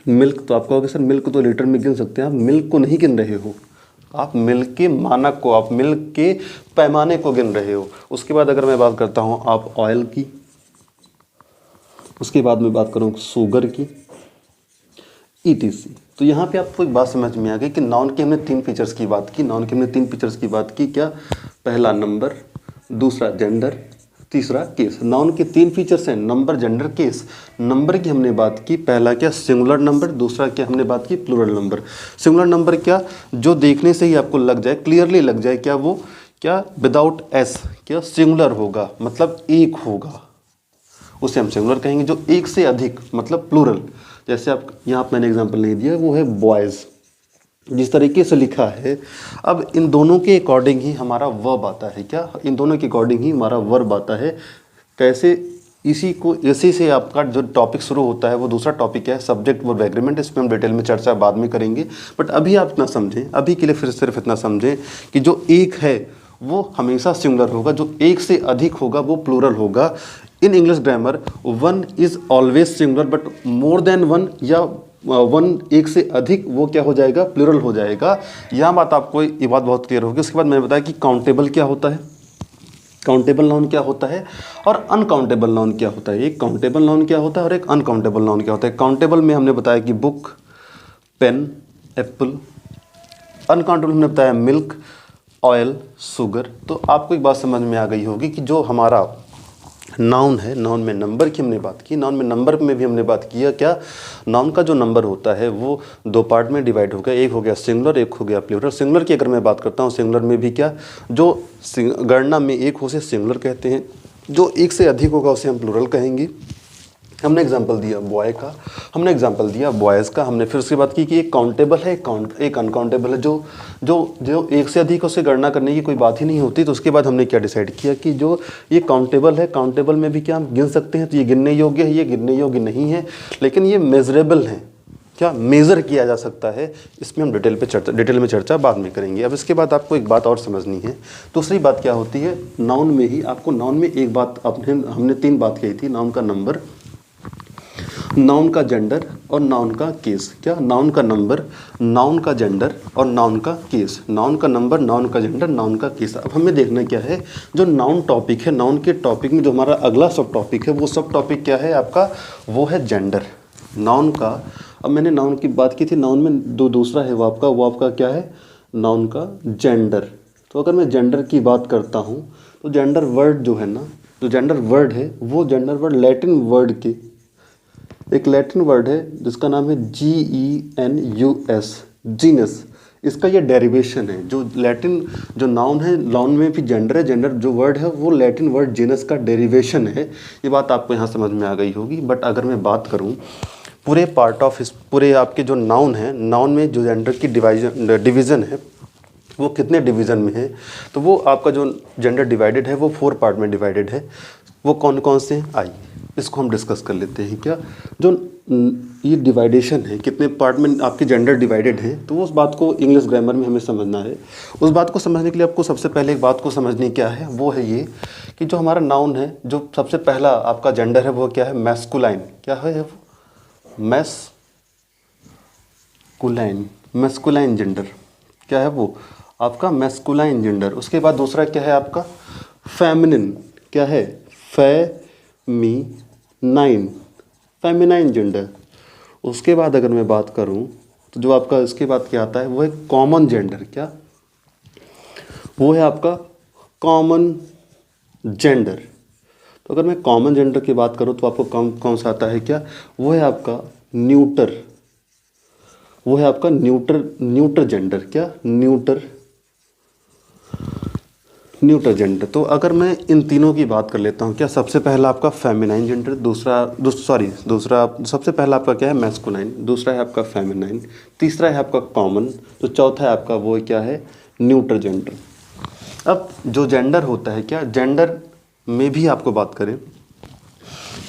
मिल्क। तो आप कहोगे सर मिल्क तो लीटर में गिन सकते हैं, आप मिल्क को नहीं गिन रहे हो, आप मिल्क के मानक को, आप मिल्क के पैमाने को गिन रहे हो। उसके बाद अगर मैं बात करता हूँ आप ऑयल की, उसके बाद मैं बात करूँ शुगर की, ETC। तो यहाँ पे आपको एक बात समझ में आ गई कि नाउन के हमने 3 फीचर्स की बात की, नाउन के हमने 3 फीचर्स की बात की। क्या, पहला नंबर, दूसरा जेंडर, तीसरा केस। नाउन के 3 फीचर्स हैं, नंबर, जेंडर, केस। नंबर की हमने बात की, पहला क्या, सिंगुलर नंबर, दूसरा क्या हमने बात की, प्लूरल नंबर। सिंगुलर नंबर क्या, जो देखने से ही आपको लग जाए, क्लियरली लग जाए, क्या, वो क्या, विदाउट एस, क्या, सिंगुलर होगा, मतलब एक होगा, उसे हम सिंगुलर कहेंगे। जो एक से अधिक, मतलब प्लूरल। जैसे आप यहाँ पर मैंने एग्जांपल नहीं दिया, वो है बॉयज़, जिस तरीके से लिखा है। अब इन दोनों के अकॉर्डिंग ही हमारा वर्ब आता है। क्या, इन दोनों के अकॉर्डिंग ही हमारा वर्ब आता है। कैसे, इसी से आपका जो टॉपिक शुरू होता है वो दूसरा टॉपिक है सब्जेक्ट वर्ब एग्रीमेंट। इस पर हम डिटेल में चर्चा बाद में करेंगे, बट अभी आप इतना समझें, अभी के लिए फिर सिर्फ इतना समझें कि जो एक है वो हमेशा सिंगुलर होगा, जो एक से अधिक होगा वो प्लूरल होगा। In English grammar 1 is always singular, but more than 1 या 1 एक से अधिक, वो क्या हो जाएगा, प्लूरल हो जाएगा। यह बात आपको, ये बात बहुत क्लियर होगी। उसके बाद मैंने बताया कि काउंटेबल क्या होता है, काउंटेबल नाउन क्या होता है, और अनकाउंटेबल नाउन क्या होता है। एक काउंटेबल नाउन क्या होता है और एक अनकाउंटेबल नाउन क्या होता है। काउंटेबल में हमने बताया कि बुक, पेन, एप्पल। अनकाउंटेबल हमने बताया मिल्क, ऑयल, शुगर। तो आपको एक बात समझ में आ गई होगी कि जो हमारा नाउन है, नाउन में नंबर की हमने बात की, नाउन में नंबर में भी हमने बात किया। क्या, नाउन का जो नंबर होता है वो 2 पार्ट में डिवाइड हो गया, एक हो गया सिंगुलर, एक हो गया प्लूरल। सिंगुलर की अगर मैं बात करता हूँ, सिंगुलर में भी क्या, जो गणना में एक हो उसे सिंगुलर कहते हैं, जो एक से अधिक होगा उसे हम प्लूरल कहेंगे। हमने एग्जाम्पल दिया बॉय का, हमने एग्जाम्पल दिया बॉयज़ का। हमने फिर उसकी बात की कि एक काउंटेबल है, एक अनकाउंटेबल है। जो जो जो एक से अधिक उसे गणना करने की कोई बात ही नहीं होती। तो उसके बाद हमने क्या डिसाइड किया कि जो ये काउंटेबल है, काउंटेबल में भी क्या हम गिन सकते हैं, तो ये गिनने योग्य है, ये गिनने योग्य नहीं है, लेकिन ये मेजरेबल है। क्या, मेज़र किया जा सकता है। इसमें हम डिटेल में चर्चा बाद में करेंगे। अब इसके बाद आपको एक बात और समझनी है। दूसरी बात क्या होती है, नाउन में ही आपको, नाउन में एक बात हमने 3 बात कही थी, नाउन का नंबर, नाउन का जेंडर और नाउन का केस। क्या, नाउन का नंबर, नाउन का जेंडर और नाउन का केस। नाउन का नंबर, नाउन का जेंडर, नाउन का केस। अब हमें देखना क्या है, जो नाउन टॉपिक है, नाउन के टॉपिक में जो हमारा अगला सब टॉपिक है, वो सब टॉपिक क्या है आपका, वो है जेंडर। नाउन का, अब मैंने नाउन की बात की थी, नाउन में दूसरा है वो आपका क्या है, नाउन का जेंडर। तो अगर मैं जेंडर की बात करता हूँ, तो जेंडर वर्ड जो है ना, जो जेंडर वर्ड है, वो जेंडर वर्ड लैटिन वर्ड के, एक लैटिन वर्ड है जिसका नाम है GENUS, जीनस। इसका ये डेरिवेशन है। जो लैटिन जो नाउन है, नाउन में भी जेंडर है, जेंडर जो वर्ड है वो लैटिन वर्ड जीनस का डेरिवेशन है। ये बात आपको यहाँ समझ में आ गई होगी। बट अगर मैं बात करूँ पूरे पार्ट ऑफ इस पूरे आपके जो नाउन है, नाउन में जो जेंडर की डिवीज़न है वो कितने डिवीज़न में है, तो वो आपका जो जेंडर डिवाइडेड है वो 4 पार्ट में डिवाइडेड है। वो कौन कौन से हैं, आइए इसको हम डिस्कस कर लेते हैं। क्या, जो ये डिवाइडेशन है, कितने पार्ट में आपके जेंडर डिवाइडेड हैं, तो उस बात को इंग्लिश ग्रामर में हमें समझना है। उस बात को समझने के लिए आपको सबसे पहले एक बात को समझनी क्या है, वो है ये कि जो हमारा नाउन है, जो सबसे पहला आपका जेंडर है वो क्या है, मैस्कुलाइन। क्या है वो, मैस्कुलाइन जेंडर। क्या है वो आपका, मैस्कुलाइन जेंडर। उसके बाद दूसरा क्या है आपका, फेमिनिन। क्या है, फेमिनाइन जेंडर। उसके बाद अगर मैं बात करूं तो जो आपका इसके बाद क्या आता है वो है कॉमन जेंडर। क्या, वो है आपका कॉमन जेंडर। तो अगर मैं कॉमन जेंडर की बात करूँ तो आपको कौन कौन सा आता है क्या, वो है आपका न्यूटर, वो है आपका न्यूटर जेंडर, क्या न्यूटर जेंडर। तो अगर मैं इन तीनों की बात कर लेता हूँ, क्या सबसे पहला आपका फेमिनाइन जेंडर, दूसरा सबसे पहला आपका क्या है मैस्कुलाइन, दूसरा है आपका फेमिनाइन, तीसरा है आपका कॉमन, तो चौथा है आपका वो क्या है न्यूटर जेंडर। अब जो जेंडर होता है क्या, जेंडर में भी आपको बात करें,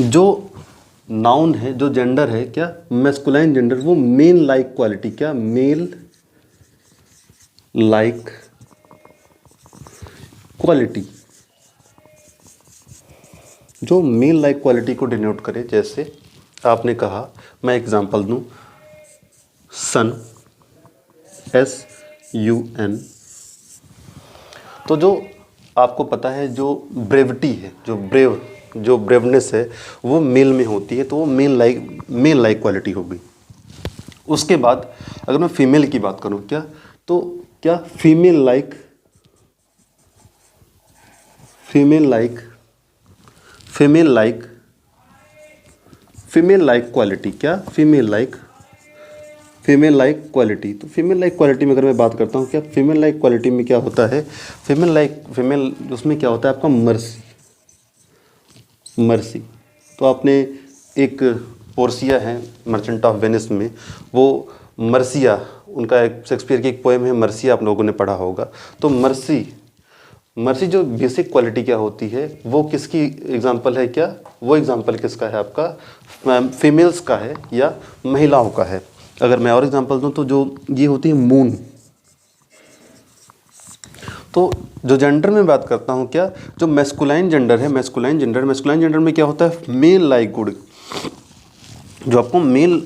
जो नाउन है, जो जेंडर है क्या मैस्कुलाइन जेंडर, वो मेल लाइक क्वालिटी, क्या मेल लाइक क्वालिटी, जो मेल लाइक क्वालिटी को डिनोट करे। जैसे आपने कहा, मैं एग्जांपल दूं, सन, SUN। तो जो आपको पता है जो ब्रेविटी है, जो ब्रेवनेस है वो मेल में होती है, तो वो मेल लाइक क्वालिटी होगी। उसके बाद अगर मैं फीमेल की बात करूं क्या, तो क्या फीमेल लाइक क्वालिटी, क्या फीमेल लाइक क्वालिटी। तो फीमेल लाइक क्वालिटी में अगर मैं बात करता हूँ, क्या फीमेल लाइक क्वालिटी में क्या होता है, फीमेल उसमें क्या होता है आपका मर्सी। तो आपने एक पोर्सिया है मर्चेंट ऑफ वेनिस में, वो मर्सिया, उनका एक शेक्सपियर की एक पोएम है मर्सिया, आप लोगों ने पढ़ा होगा। तो मर्सी जो बेसिक क्वालिटी क्या होती है, वो किसकी एग्जांपल है, क्या वो एग्जांपल किसका है आपका फीमेल्स का है या महिलाओं का है। अगर मैं और एग्जांपल दूं तो जो ये होती है मून। तो जो जेंडर में बात करता हूं, क्या जो मैस्कुलाइन जेंडर है, मैस्कुलाइन जेंडर में क्या होता है मेल लाइक गुड, जो आपको मेल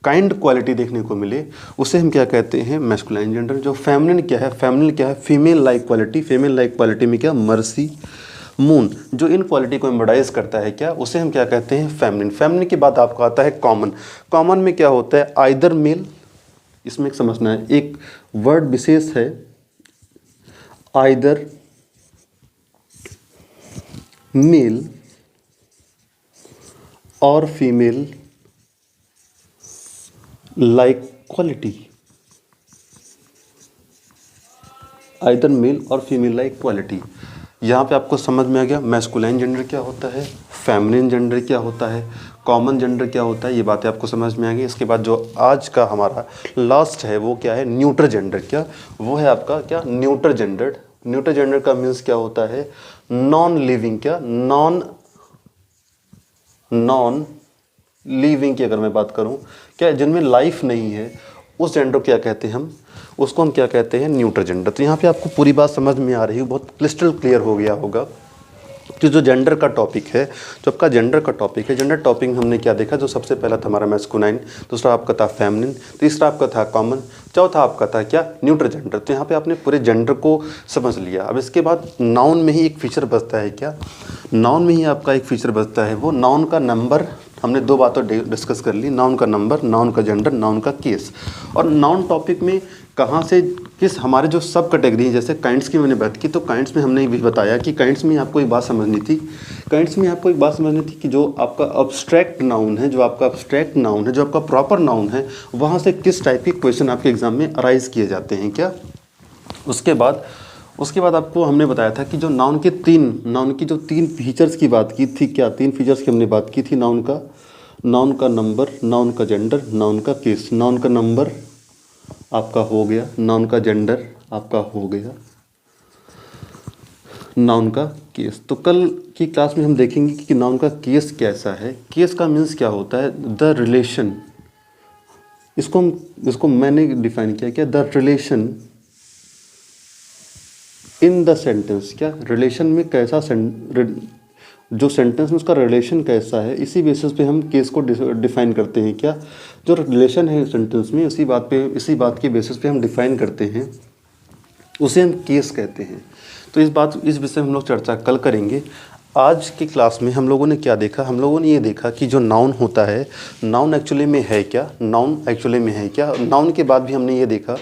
काइंड क्वालिटी देखने को मिले उसे हम क्या कहते हैं मैस्कुलाइन जेंडर। जो फेमिनिन क्या है फीमेल लाइक क्वालिटी में क्या मर्सी, मून, जो इन क्वालिटी को एम्बोडाइज करता है क्या, उसे हम क्या कहते हैं फेमिनिन के बाद आपको आता है कॉमन में क्या होता है आइदर मेल, इसमें एक समझना है, एक वर्ड विशेष है आइदर मेल और female like quality, either male और फीमेल लाइक क्वालिटी। यहाँ पे आपको समझ में आ गया मैस्कुलाइन जेंडर क्या होता है, फेमिनिन जेंडर क्या होता है, कॉमन जेंडर क्या होता है, ये बातें आपको समझ में आ गई। इसके बाद जो आज का हमारा लास्ट है वो क्या है न्यूटर जेंडर, क्या वो है आपका क्या न्यूटर जेंडर का मीन्स क्या होता है नॉन लिविंग, क्या नॉन लिविंग की अगर मैं बात करूं, क्या जिनमें लाइफ नहीं है उस जेंडर को क्या कहते हैं हम, उसको हम क्या कहते हैं न्यूटर जेंडर। तो यहाँ पे आपको पूरी बात समझ में आ रही है, बहुत क्रिस्टल क्लियर हो गया होगा कि जो जेंडर का टॉपिक है, जो आपका जेंडर का टॉपिक है, जेंडर टॉपिक में हमने क्या देखा, जो सबसे पहला था हमारा मैस्कुलाइन, दूसरा आपका था फेमिनिन, तीसरा आपका था कॉमन, चौथा आपका था क्या न्यूटर जेंडर। तो यहाँ पे आपने पूरे जेंडर को समझ लिया। अब इसके बाद नाउन में ही एक फीचर बचता है, क्या नाउन में ही आपका एक फीचर बचता है, वो नाउन का नंबर। हमने दो बातों डिस्कस कर ली, नाउन का नंबर, नाउन का जेंडर, नाउन का केस। और नाउन टॉपिक में कहाँ से किस हमारे जो सब कैटेगरी है, जैसे काइंड्स की मैंने बात की, तो काइंड्स में हमने भी बताया कि काइंड्स में आपको एक बात समझनी थी, कि जो आपका अब्स्ट्रैक्ट नाउन है, जो आपका प्रॉपर नाउन है, वहाँ से किस टाइप के क्वेश्चन आपके एग्जाम में अराइज किए जाते हैं क्या। उसके बाद आपको हमने बताया था कि जो नाउन की जो तीन फीचर्स की बात की थी, क्या तीन फीचर्स की हमने बात की थी नाउन का नंबर, नाउन का जेंडर, नाउन का केस। नाउन का नंबर आपका हो गया, नाउन का जेंडर आपका हो गया, नाउन का केस। तो कल की क्लास में हम देखेंगे कि नाउन का केस कैसा है। केस का मीन्स क्या होता है, द रिलेशन, इसको मैंने डिफाइन किया, क्या the relation in the sentence, क्या रिलेशन में कैसा जो सेंटेंस में उसका रिलेशन कैसा है, इसी बेसिस पे हम केस को डिफाइन करते हैं। क्या जो रिलेशन है सेंटेंस में, इसी बात के बेसिस पे हम डिफाइन करते हैं, उसे हम केस कहते हैं। तो इस विषय में हम लोग चर्चा कल करेंगे। आज की क्लास में हम लोगों ने क्या देखा, हम लोगों ने ये देखा कि जो नाउन होता है, नाउन एक्चुअली में है क्या, नाउन के बाद भी हमने ये देखा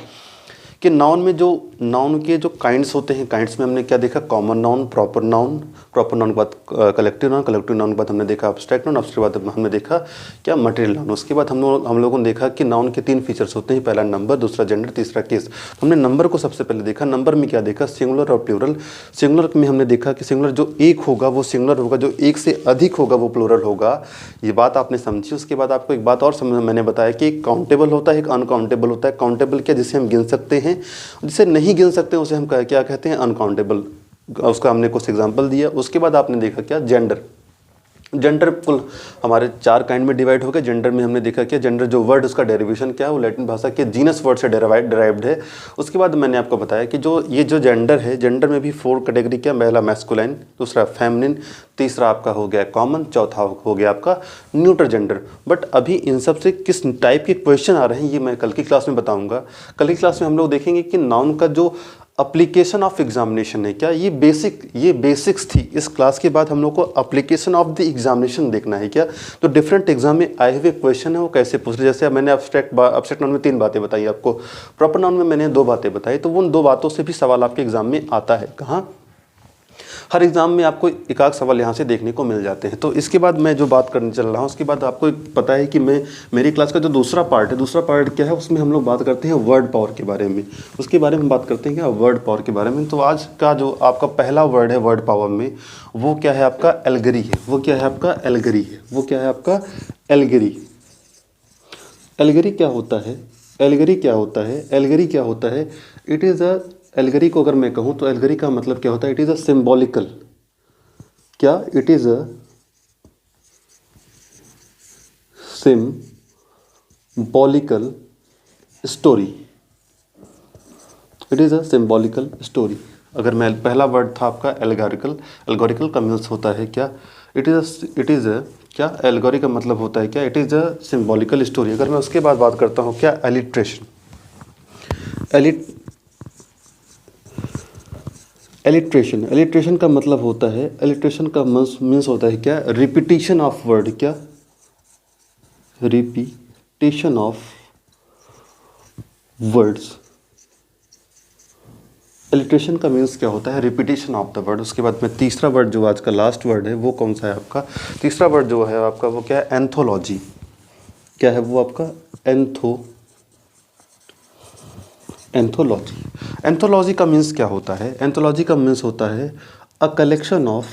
कि नाउन में जो नाउन के जो काइंड्स होते हैं, काइंड्स में हमने क्या देखा, कॉमन नाउन, प्रॉपर नाउन के बाद कलेक्टिव नाउन के बाद हमने देखा एब्स्ट्रैक्ट नाउन, उसके बाद हमने देखा क्या, मटेरियल नाउन। उसके बाद हम लोगों ने देखा कि नाउन के 3 फीचर्स होते हैं, पहला नंबर, दूसरा जेंडर, तीसरा केस। हमने नंबर को सबसे पहले देखा। नंबर में क्या देखा, सिंगुलर और प्लूरल। सिंगुलर में हमने देखा कि सिंगुलर जो एक होगा वो सिंगुलर होगा, जो एक से अधिक होगा वो प्लूरल होगा। ये बात आपने समझी। उसके बाद आपको एक बात और समझ मैंने बताया कि एक काउंटेबल होता है, एक अनकाउंटेबल होता है। काउंटेबल क्या, जिसे हम गिन सकते हैं, जिसे नहीं गिन सकते उसे हम क्या कहते हैं, अनकाउंटेबल। उसका हमने कुछ एग्जांपल दिया। उसके बाद आपने देखा क्या, जेंडर। जेंडर कुल हमारे 4 काइंड में डिवाइड हो गए। जेंडर में हमने देखा कि जेंडर जो वर्ड, उसका डेरिवेशन क्या है, वो लैटिन भाषा के जीनस वर्ड से डिराइव्ड है। उसके बाद मैंने आपको बताया कि जो जेंडर है, जेंडर में भी 4 कैटेगरी क्या, पहला मैस्कुलाइन, दूसरा फेमिनिन, तीसरा आपका हो गया कॉमन, चौथा हो गया आपका न्यूट्रल जेंडर। बट अभी इन सब से किस टाइप के क्वेश्चन आ रहे हैं ये मैं कल की क्लास में बताऊँगा। कल की क्लास में हम लोग देखेंगे कि नाउन का जो अप्लीकेशन ऑफ एग्जामिनेशन है क्या, ये बेसिक्स थी। इस क्लास के बाद हम लोग को अप्लीकेशन ऑफ द एग्जामिनेशन देखना है क्या, तो डिफरेंट एग्जाम में आए हुए क्वेश्चन है वो कैसे पूछ रहे। जैसे मैंने एब्स्ट्रैक्ट नाउन में 3 बातें बताई आपको, प्रॉपर नाउन में मैंने 2 बातें बताई, तो उन 2 बातों से भी सवाल आपके एग्जाम में आता है। कहाँ, हर एग्ज़ाम में आपको एक आध सवाल यहाँ से देखने को मिल जाते हैं। तो इसके बाद मैं जो बात करने चल रहा हूँ, उसके बाद आपको पता है कि मेरी क्लास का जो दूसरा पार्ट है, दूसरा पार्ट क्या है, उसमें हम लोग बात करते हैं वर्ड पावर के बारे में। उसके बारे में बात करते हैं क्या, वर्ड पावर के बारे में। तो आज का जो आपका पहला वर्ड है वर्ड पावर में, वो क्या है आपका, एल्गरी है। वो क्या है आपका, एल्गरी है। वो क्या है आपका, एल्गरी। एल्गरी क्या होता है, एल्गरी क्या होता है, एल्गरी क्या होता है, इट इज़ अ, एल्गरी को अगर मैं कहूँ तो एल्गरी का मतलब क्या होता है, इट इज़ अ सिंबॉलिकल, क्या, it is a symbolical story. It is a symbolical story. अगर मैं, पहला वर्ड था आपका एल्गोरिकल। एल्गोरिकल का मीन्स होता है क्या, इट इज़ अ क्या, एल्गोरी का मतलब होता है क्या, it is a symbolical story. अगर मैं उसके बाद बात करता हूँ क्या, एलिट्रेशन। एलिट्रेशन का मतलब होता है, एलिट्रेशन का मीन्स होता है क्या, रिपीटिशन ऑफ वर्ड। क्या, रिपीटिशन ऑफ वर्ड्स। एलिट्रेशन का मीन्स क्या होता है, रिपीटिशन ऑफ द वर्ड। उसके बाद में तीसरा वर्ड जो आज का लास्ट वर्ड है वो कौन सा है आपका, तीसरा वर्ड जो है आपका वो क्या है, एंथोलॉजी। क्या है वो आपका, एंथोलॉजी। एंथोलॉजी का मीन्स क्या होता है, एंथोलॉजी का मीन्स होता है अ कलेक्शन ऑफ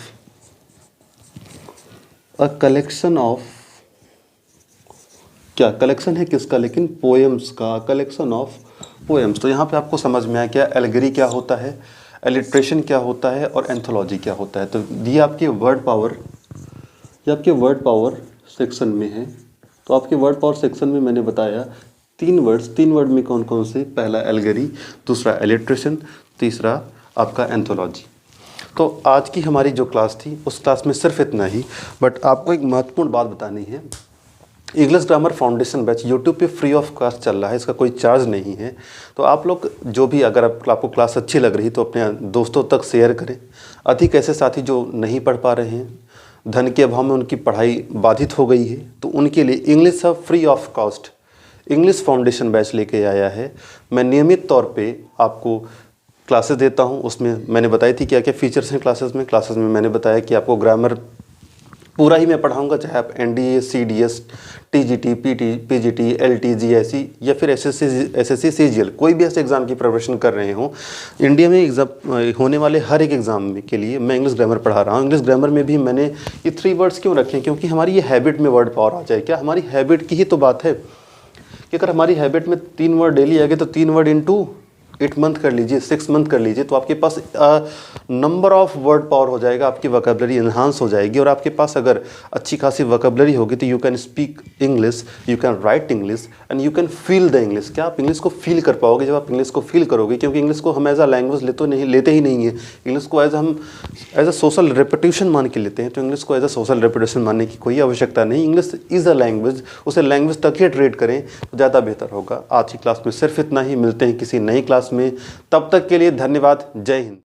क्या, कलेक्शन है किसका, लेकिन पोएम्स का, कलेक्शन ऑफ पोएम्स। तो यहाँ पे आपको समझ में आया क्या, एल्गरी क्या होता है, एलिट्रेशन क्या होता है और एंथोलॉजी क्या होता है। तो ये आपके वर्ड पावर, ये आपके वर्ड पावर सेक्शन में है। तो आपके वर्ड पावर सेक्शन में मैंने बताया 3 वर्ड में कौन कौन से, पहला एल्गरी, दूसरा एलिट्रेशन, तीसरा आपका एंथोलॉजी। तो आज की हमारी जो क्लास थी उस क्लास में सिर्फ इतना ही। बट आपको एक महत्वपूर्ण बात बतानी है, English grammar foundation batch YouTube पे फ्री ऑफ कॉस्ट चल रहा है, इसका कोई चार्ज नहीं है। तो आप लोग जो भी, अगर आपको क्लास अच्छी लग रही तो अपने दोस्तों तक शेयर करें। अधिक ऐसे साथी जो नहीं पढ़ पा रहे हैं, धन के अभाव में उनकी पढ़ाई बाधित हो गई है, तो उनके लिए इंग्लिश सब free of cost English foundation batch लेके आया है। मैं नियमित तौर पे आपको क्लासेस देता हूं। उसमें मैंने बताई थी क्या क्या फीचर्स हैं क्लासेस में मैंने बताया कि आपको ग्रामर पूरा ही मैं पढ़ाऊंगा, चाहे आप NDA, CDS, TGT, PGT, LT, GIC या फिर SSC, CGL, कोई भी ऐसे एग्ज़ाम की प्रिपरेशन कर रहे हो। इंडिया में एग्ज़ाम होने वाले हर एक एग्ज़ाम के लिए मैं इंग्लिश ग्रामर पढ़ा रहा हूँ। इंग्लिश ग्रामर में भी मैंने ये 3 वर्ड्स क्यों रखे हैं, क्योंकि हमारी ये हैबिट में वर्ड पावर आ जाए। क्या, हमारी हैबिट की ही तो बात है कि अगर हमारी हैबिट में 3 वर्ड डेली आ गए तो 3 वर्ड इंटू 8 मंथ कर लीजिए, 6 मंथ कर लीजिए, तो आपके पास नंबर ऑफ वर्ड पावर हो जाएगा, आपकी वोकैबुलरी इन्हांस हो जाएगी। और आपके पास अगर अच्छी खासी वोकैबुलरी होगी तो you can speak English, you can write English and you can feel the English. क्या, आप इंग्लिश को फील कर पाओगे जब आप इंग्लिश को फील करोगे, क्योंकि इंग्लिश को हम एज अ लैंग्वेज लेते ही नहीं है। इंग्लिश को हम एज अ सोशल रेपुटेशन मान के लेते हैं। तो इंग्लिश को एज अ सोशल रेपुटेशन मानने की कोई आवश्यकता नहीं। इंग्लिश इज़ अ लैंग्वेज, उसे लैंग्वेज तक ही ट्रीट करें तो ज़्यादा बेहतर होगा। आज की क्लास में सिर्फ इतना ही, मिलते हैं किसी नई क्लास में। तब तक के लिए धन्यवाद, जय हिंद।